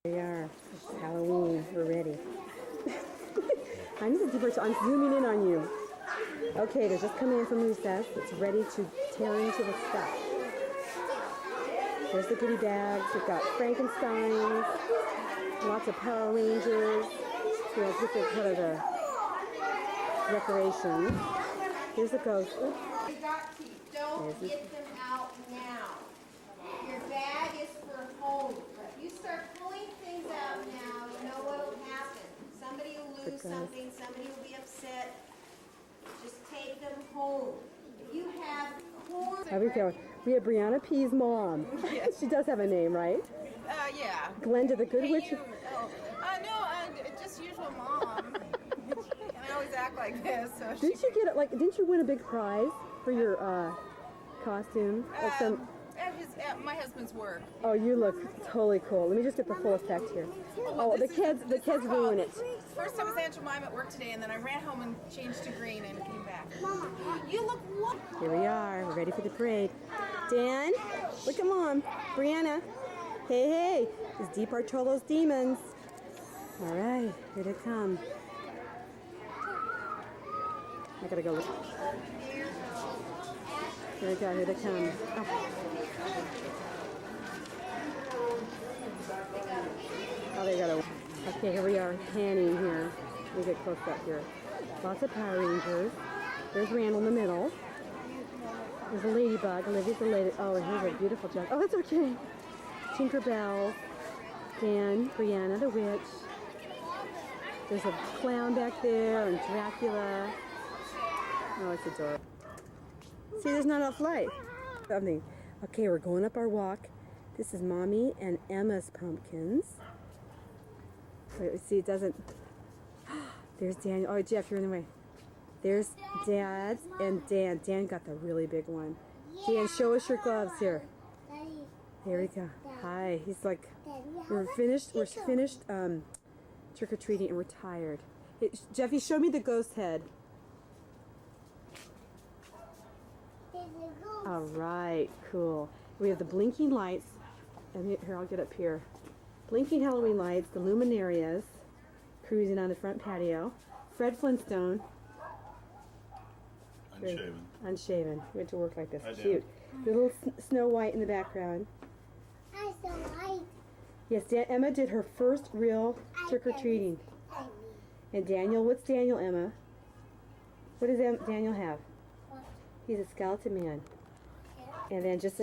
Here we are. It's Halloween. We're ready. I need to deeper. I'm zooming in on you. Okay, they're just coming in from recess. It's ready to tear into the stuff. There's the goodie bags. We've got Frankensteins, lots of Power Rangers. So let's get the kind of the decorations. Here's the ghost. Oops. Don't get them out now. Your bag is for home. If you start pulling things out now, you know what will happen. Somebody will lose something, somebody will be upset. Just take them home. If you have corn... There we go. We have Brianna P's mom. Yes. She does have a name, right? Yeah. Glenda the Good Witch. No, just usual mom. And I always act like this. So Didn't you get like? Didn't you win a big prize for your costume? at my husband's work. Oh, you look totally cool. Let me just get the full effect here. Oh, the kids ruin it. First I was Aunt Jemima at work today, and then I ran home and changed to green and came back. You look wonderful. Here we are. We're ready for the parade. Dan, look at Mom. Brianna. Hey. It's Deep Bartolo's Demons. All right, here they come. I gotta go look. Here we go. Here they come. Oh, they got a... Okay, here we are, panning here. Let me get close up here. Lots of Power Rangers. There's Randall in the middle. There's a ladybug. Olivia's the lady. Oh, and here's a beautiful jug. Oh, that's okay. Tinkerbell. Dan, Brianna the Witch. There's a clown back there and Dracula. Oh, it's adorable. See, there's not enough light. Something. Okay, we're going up our walk. This is Mommy and Emma's pumpkins. Wait, see, it doesn't... There's Daniel. Oh, Jeff, you're in the way. There's Dad's and Dan. Dan got the really big one. Dan, show us your gloves here. Here we go. Hi. He's like, we're finished trick-or-treating and we're tired. Hey, Jeffy, show me the ghost head. All right, cool. We have the blinking lights. And here, I'll get up here. Blinking Halloween lights, the luminarias, cruising on the front patio. Fred Flintstone. Unshaven. Unshaven. We had to work like this. I Cute. The little Snow White in the background. Hi, Snow White. Yes, Emma did her first real trick-or-treating. And Daniel, what's Daniel, Emma? What does Daniel have? He's a skeleton man. And then just a